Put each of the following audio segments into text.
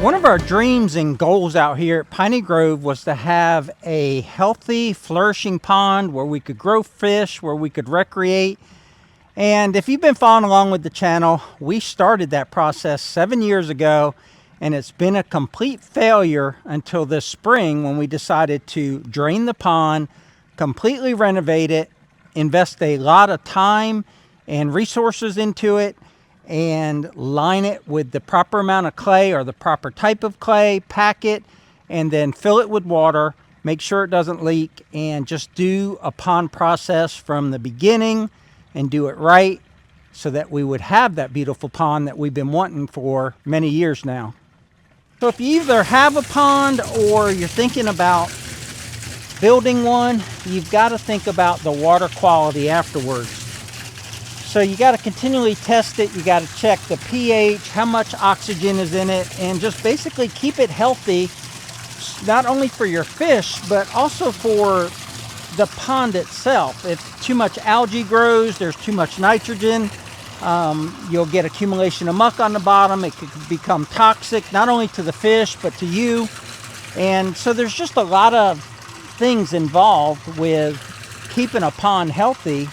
One of our dreams and goals out here at Piney Grove was to have a healthy, flourishing pond where we could grow fish, where we could recreate. And if you've been following along with the channel, we started that process 7 years ago, and it's been a complete failure until this spring when we decided to drain the pond, completely renovate it, invest a lot of time and resources into it, and line it with the proper amount of clay or the proper type of clay, pack it, and then fill it with water, make sure it doesn't leak, and just do a pond process from the beginning and do it right so that we would have that beautiful pond that we've been wanting for many years now. So if you either have a pond or you're thinking about building one, you've got to think about the water quality afterwards. So you got to continually test it. You got to check the pH, how much oxygen is in it, and just basically keep it healthy, not only for your fish, but also for the pond itself. If too much algae grows, there's too much nitrogen, you'll get accumulation of muck on the bottom. It could become toxic, not only to the fish, but to you. And so there's just a lot of things involved with keeping a pond healthy.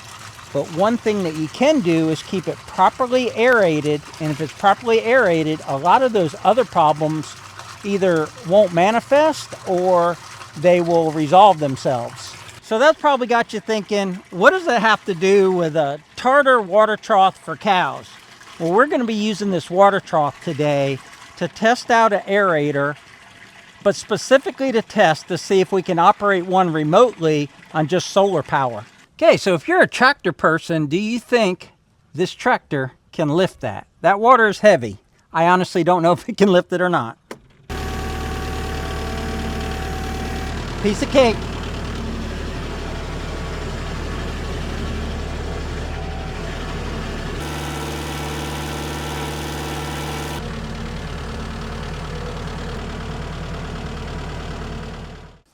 But one thing that you can do is keep it properly aerated, and if it's properly aerated, a lot of those other problems either won't manifest or they will resolve themselves. So that's probably got you thinking, what does that have to do with a tartar water trough for cows? Well, we're going to be using this water trough today to test out an aerator, but specifically to test to see if we can operate one remotely on just solar power. Okay, so if you're a tractor person, do you think this tractor can lift that? That water is heavy. I honestly don't know if it can lift it or not. Piece of cake.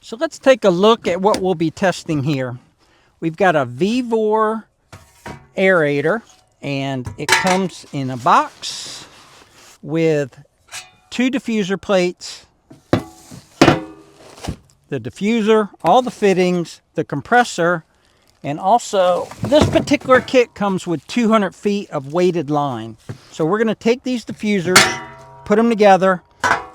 So let's take a look at what we'll be testing here. We've got a Vevor aerator, and it comes in a box with 2 diffuser plates, the diffuser, all the fittings, the compressor, and also this particular kit comes with 200 feet of weighted line. So we're going to take these diffusers, put them together,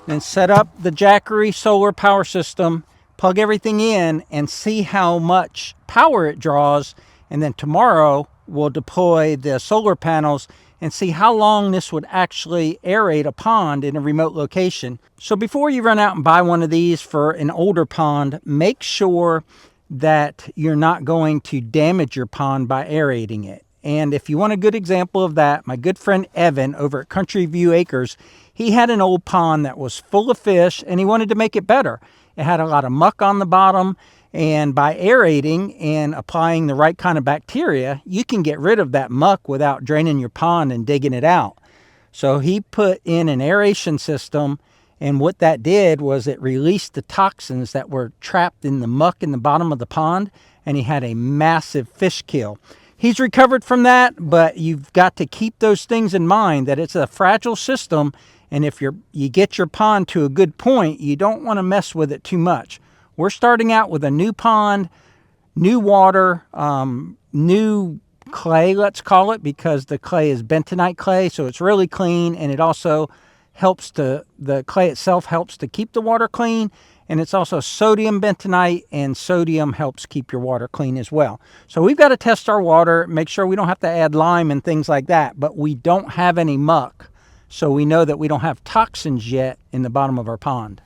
and set up the Jackery solar power system, plug everything in, and see how much power it draws. And then tomorrow we'll deploy the solar panels and see how long this would actually aerate a pond in a remote location. So before you run out and buy one of these for an older pond, make sure that you're not going to damage your pond by aerating it. And if you want a good example of that, my good friend Evan over at Country View Acres, he had an old pond that was full of fish and he wanted to make it better. It had a lot of muck on the bottom, and by aerating and applying the right kind of bacteria, you can get rid of that muck without draining your pond and digging it out. So he put in an aeration system, and what that did was it released the toxins that were trapped in the muck in the bottom of the pond, and he had a massive fish kill. He's recovered from that, but you've got to keep those things in mind, that it's a fragile system, and if you get your pond to a good point, you don't want to mess with it too much. We're starting out with a new pond, new water, new clay, let's call it, because the clay is bentonite clay, so it's really clean, and it also helps the clay itself helps to keep the water clean, and it's also sodium bentonite, and sodium helps keep your water clean as well. So we've got to test our water, make sure we don't have to add lime and things like that, but we don't have any muck. So we know that we don't have toxins yet in the bottom of our pond.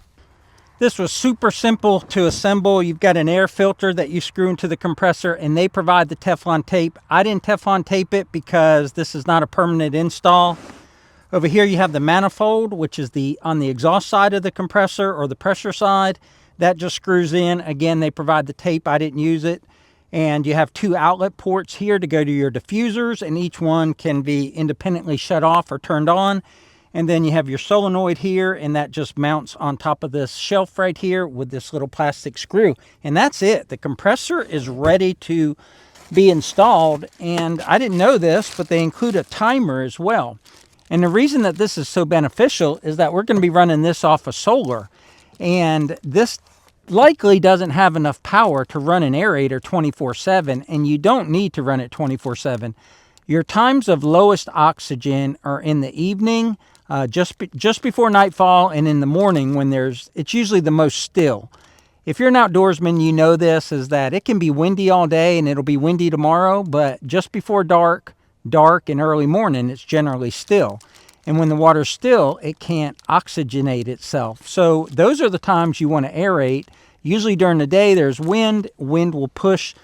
This was super simple to assemble. You've got an air filter that you screw into the compressor, and they provide the Teflon tape. I didn't Teflon tape it because this is not a permanent install. Over here you have the manifold, which is on the exhaust side of the compressor or the pressure side. That just screws in. Again, they provide the tape. I didn't use it. And you have 2 outlet ports here to go to your diffusers, and each one can be independently shut off or turned on. And then you have your solenoid here, and that just mounts on top of this shelf right here with this little plastic screw. And that's it. The compressor is ready to be installed, and I didn't know this, but they include a timer as well. And the reason that this is so beneficial is that we're going to be running this off of solar. And this likely doesn't have enough power to run an aerator 24/7, and you don't need to run it 24/7. Your times of lowest oxygen are in the evening, just before nightfall, and in the morning when it's usually the most still. If you're an outdoorsman, you know this, is that it can be windy all day and it'll be windy tomorrow, but just before dark and early morning, it's generally still. And when the water's still, it can't oxygenate itself. So those are the times you want to aerate. Usually during the day, there's wind. Wind will push,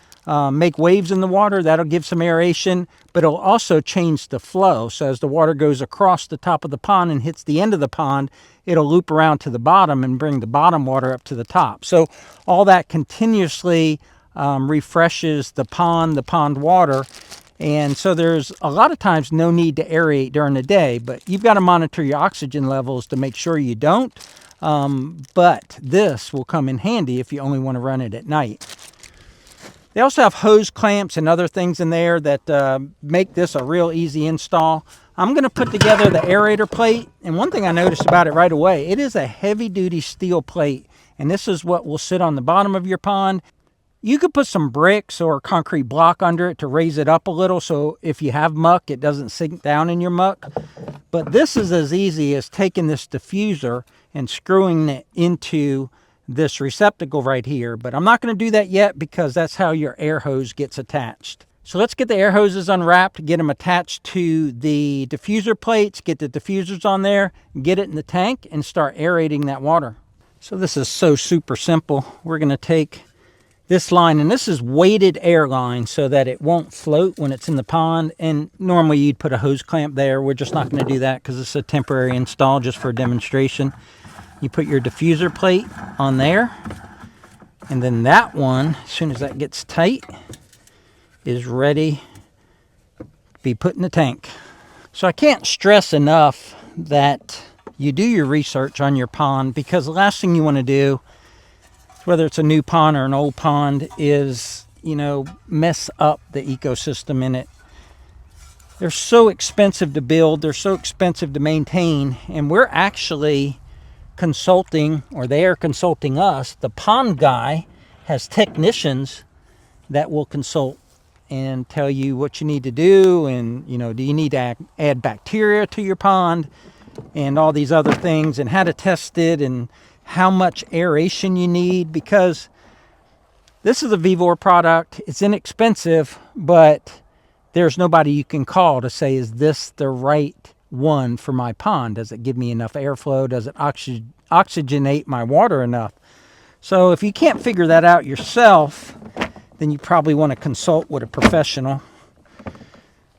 make waves in the water. That'll give some aeration, but it'll also change the flow. So as the water goes across the top of the pond and hits the end of the pond, it'll loop around to the bottom and bring the bottom water up to the top. So all that continuously refreshes the pond water. And so there's a lot of times no need to aerate during the day, but you've got to monitor your oxygen levels to make sure you don't. But this will come in handy if you only want to run it at night. They also have hose clamps and other things in there that make this a real easy install. I'm going to put together the aerator plate, and one thing I noticed about it right away, it is a heavy-duty steel plate, and this is what will sit on the bottom of your pond. You could put some bricks or a concrete block under it to raise it up a little, so if you have muck, it doesn't sink down in your muck. But this is as easy as taking this diffuser and screwing it into this receptacle right here. But I'm not going to do that yet because that's how your air hose gets attached. So let's get the air hoses unwrapped, get them attached to the diffuser plates, get the diffusers on there, get it in the tank, and start aerating that water. So this is so super simple. We're going to take this line, and this is weighted air line so that it won't float when it's in the pond. And normally you'd put a hose clamp there. We're just not going to do that because it's a temporary install just for a demonstration. You put your diffuser plate on there, and then that one, as soon as that gets tight, is ready to be put in the tank. So I can't stress enough that you do your research on your pond, because the last thing you want to do, whether it's a new pond or an old pond, is, mess up the ecosystem in it. They're so expensive to build, they're so expensive to maintain, and we're actually consulting, or they are consulting us. The pond guy has technicians that will consult and tell you what you need to do, and do you need to add bacteria to your pond, and all these other things, and how to test it, and how much aeration you need, because this is a Vevor product. It's inexpensive, but there's nobody you can call to say, is this the right one for my pond? Does it give me enough airflow? Does it oxygenate my water enough? So if you can't figure that out yourself, then you probably want to consult with a professional.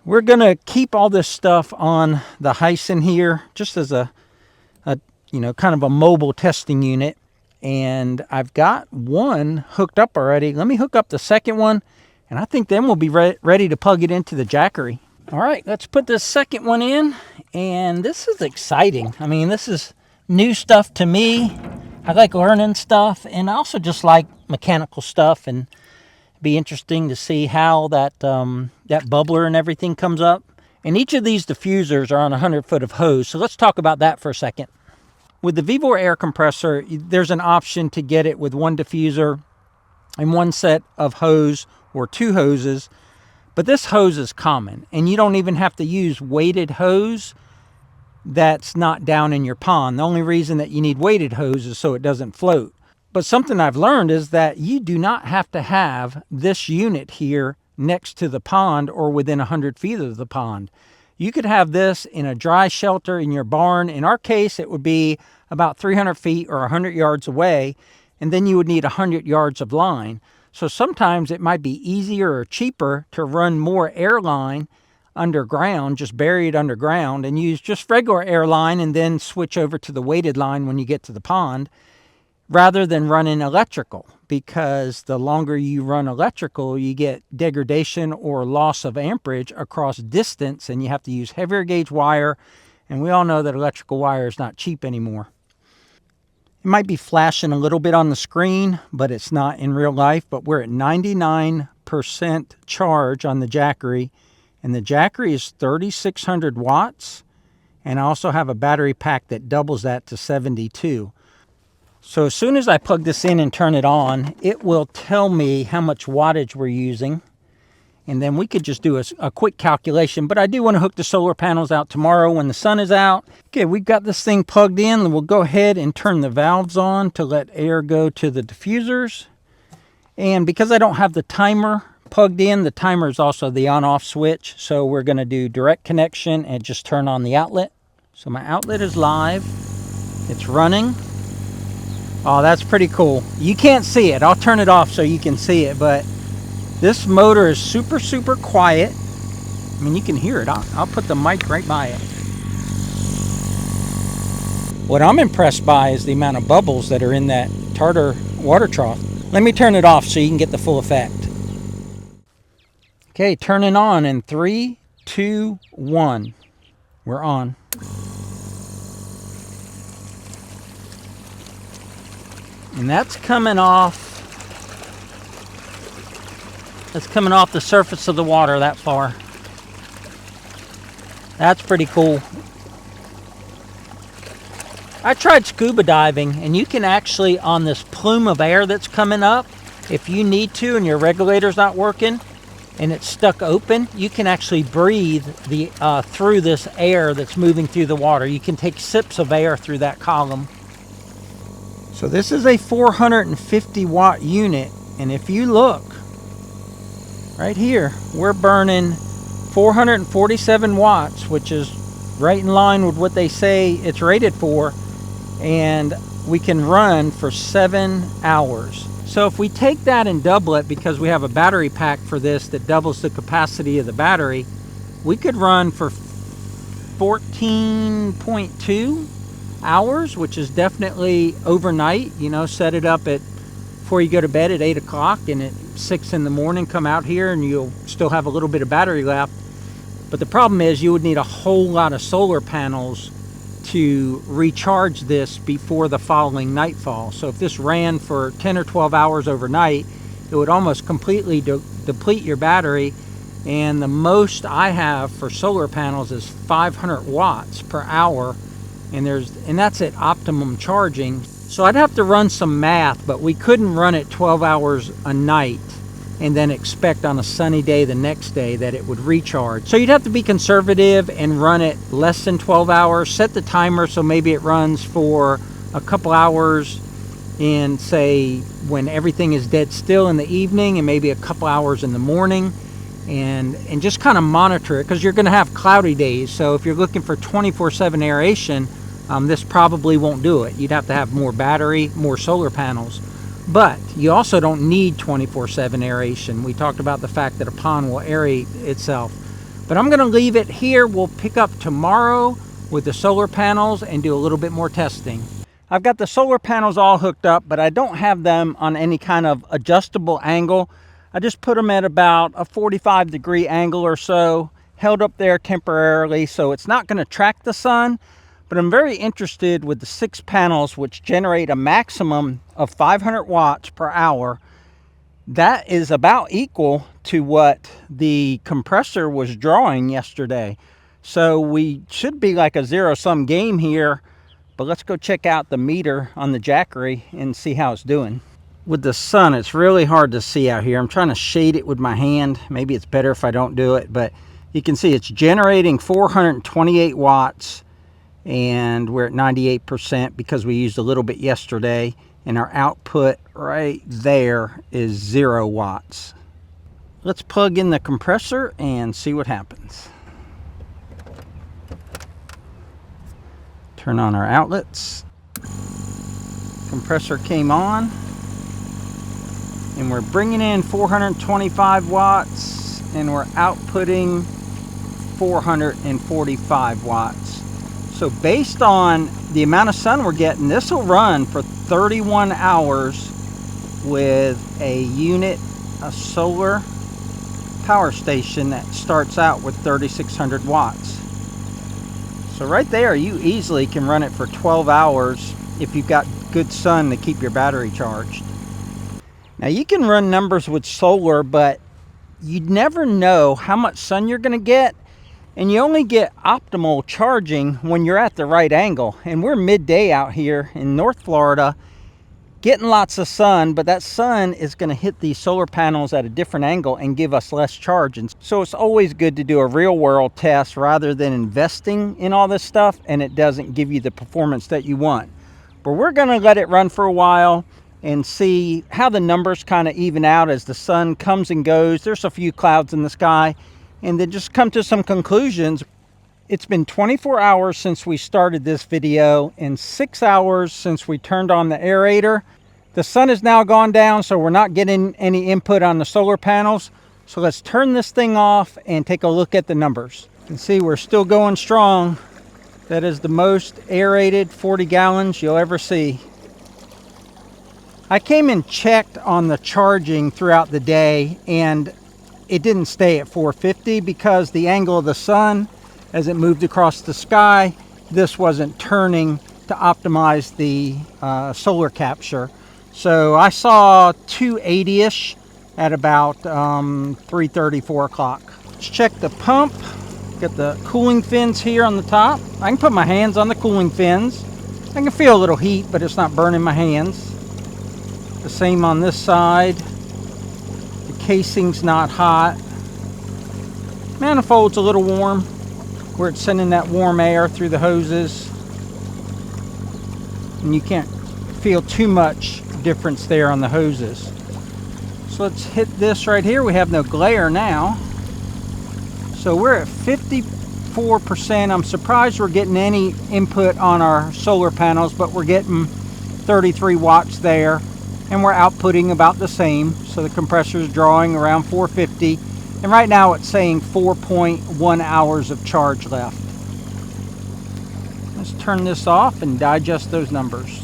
We're going to keep all this stuff on the Hyson here just as a kind of a mobile testing unit. And I've got one hooked up already. Let me hook up the second one, and I think then we'll be ready to plug it into the Jackery. All right, let's put this second one in, and this is exciting. I mean, this is new stuff to me. I like learning stuff, and I also just like mechanical stuff, and it'd be interesting to see how that bubbler and everything comes up. And each of these diffusers are on 100 foot of hose, so let's talk about that for a second. With the Vevor air compressor, there's an option to get it with one diffuser and one set of hose or two hoses. But this hose is common, and you don't even have to use weighted hose that's not down in your pond. The only reason that you need weighted hose is so it doesn't float. But something I've learned is that you do not have to have this unit here next to the pond or within 100 feet of the pond. You could have this in a dry shelter in your barn. In our case, it would be about 300 feet or 100 yards away, and then you would need 100 yards of line. So sometimes it might be easier or cheaper to run more air line underground, just bury it underground, and use just regular air line and then switch over to the weighted line when you get to the pond, rather than running electrical, because the longer you run electrical, you get degradation or loss of amperage across distance, and you have to use heavier gauge wire, and we all know that electrical wire is not cheap anymore. It might be flashing a little bit on the screen, but it's not in real life. But we're at 99% charge on the Jackery, and the Jackery is 3,600 watts, And I also have a battery pack that doubles that to 72. So as soon as I plug this in and turn it on, it will tell me how much wattage we're using. And then we could just do a quick calculation. But I do want to hook the solar panels out tomorrow when the sun is out. Okay, we've got this thing plugged in. And we'll go ahead and turn the valves on to let air go to the diffusers. And because I don't have the timer plugged in, the timer is also the on-off switch. So we're going to do direct connection and just turn on the outlet. So my outlet is live. It's running. Oh, that's pretty cool. You can't see it. I'll turn it off so you can see it, but this motor is super, super quiet. I mean, you can hear it. I'll put the mic right by it. What I'm impressed by is the amount of bubbles that are in that tartar water trough. Let me turn it off so you can get the full effect. Okay, turning on in 3, 2, 1. We're on. And that's coming off. That's coming off the surface of the water that far. That's pretty cool. I tried scuba diving, and you can actually, on this plume of air that's coming up, if you need to and your regulator's not working and it's stuck open, you can actually breathe through this air that's moving through the water. You can take sips of air through that column. So this is a 450 watt unit, and if you look right here, we're burning 447 watts, which is right in line with what they say it's rated for, and we can run for 7 hours. So if we take that and double it, because we have a battery pack for this that doubles the capacity of the battery, we could run for 14.2 hours, which is definitely overnight. You know, set it up before you go to bed at 8 o'clock, and at 6 in the morning come out here and you'll still have a little bit of battery left. But the problem is you would need a whole lot of solar panels to recharge this before the following nightfall. So if this ran for 10 or 12 hours overnight, it would almost completely deplete your battery. And the most I have for solar panels is 500 watts per hour. And that's at optimum charging. So I'd have to run some math, but we couldn't run it 12 hours a night and then expect on a sunny day the next day that it would recharge. So you'd have to be conservative and run it less than 12 hours. Set the timer so maybe it runs for a couple hours in, say, when everything is dead still in the evening, and maybe a couple hours in the morning. And just kind of monitor it, because you're going to have cloudy days. So if you're looking for 24/7 aeration, this probably won't do it. You'd have to have more battery, more solar panels. But you also don't need 24/7 aeration. We talked about the fact that a pond will aerate itself. But I'm going to leave it here. We'll pick up tomorrow with the solar panels and do a little bit more testing. I've got the solar panels all hooked up, but I don't have them on any kind of adjustable angle. I just put them at about a 45-degree angle or so, held up there temporarily, so it's not going to track the sun. But I'm very interested with the 6 panels, which generate a maximum of 500 watts per hour. That is about equal to what the compressor was drawing yesterday. So we should be like a zero-sum game here. But let's go check out the meter on the Jackery and see how it's doing. With the sun, it's really hard to see out here. I'm trying to shade it with my hand. Maybe it's better if I don't do it, but you can see it's generating 428 watts, and we're at 98% because we used a little bit yesterday, and our output right there is 0 watts. Let's plug in the compressor and see what happens. Turn on our outlets. Compressor came on. And we're bringing in 425 watts, and we're outputting 445 watts. So based on the amount of sun we're getting, this will run for 31 hours with a unit, a solar power station that starts out with 3,600 watts. So right there, you easily can run it for 12 hours if you've got good sun to keep your battery charged. Now you can run numbers with solar, but you'd never know how much sun you're going to get And you only get optimal charging when you're at the right angle. And we're midday out here in North Florida, getting lots of sun, but that sun is going to hit these solar panels at a different angle and give us less charge. And so it's always good to do a real world test rather than investing in all this stuff and it doesn't give you the performance that you want. But we're going to let it run for a while and see how the numbers kind of even out as the sun comes and goes. There's a few clouds in the sky, and then just come to some conclusions. It's been 24 hours since we started this video and 6 hours since we turned on the aerator. The sun has now gone down, so we're not getting any input on the solar panels. So let's turn this thing off and take a look at the numbers. You can see we're still going strong. That is the most aerated 40 gallons you'll ever see. I came and checked on the charging throughout the day, and it didn't stay at 450 because the angle of the sun as it moved across the sky, this wasn't turning to optimize the solar capture. So I saw 280-ish at about 3:30, 4 o'clock. Let's check the pump. Got the cooling fins here on the top. I can put my hands on the cooling fins. I can feel a little heat, but it's not burning my hands. The same on this side. The casing's not hot. Manifold's a little warm, where it's sending that warm air through the hoses. And you can't feel too much difference there on the hoses. So let's hit this right here. We have no glare now. So we're at 54%. I'm surprised we're getting any input on our solar panels, but we're getting 33 watts there. And we're outputting about the same. So the compressor is drawing around 450. And right now it's saying 4.1 hours of charge left. Let's turn this off and digest those numbers.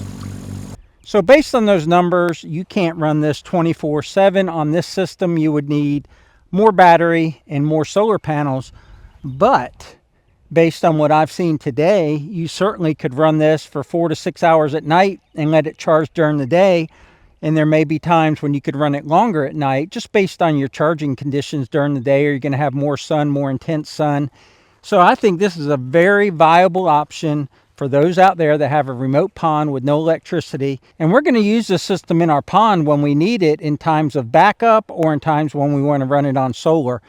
So based on those numbers, you can't run this 24/7 on this system. You would need more battery and more solar panels. But based on what I've seen today, you certainly could run this for 4 to 6 hours at night and let it charge during the day. And there may be times when you could run it longer at night, just based on your charging conditions during the day. Or you're going to have more sun, more intense sun. So I think this is a very viable option for those out there that have a remote pond with no electricity. And we're going to use this system in our pond when we need it in times of backup or in times when we want to run it on solar.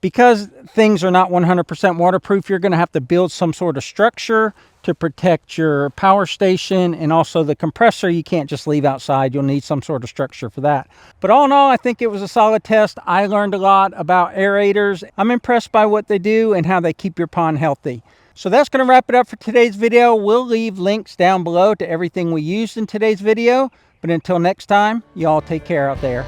Because things are not 100% waterproof, you're going to have to build some sort of structure to protect your power station, and also the compressor you can't just leave outside. You'll need some sort of structure for that. But all in all, I think it was a solid test. I learned a lot about aerators. I'm impressed by what they do and how they keep your pond healthy. So that's going to wrap it up for today's video. We'll leave links down below to everything we used in today's video. But until next time, y'all take care out there.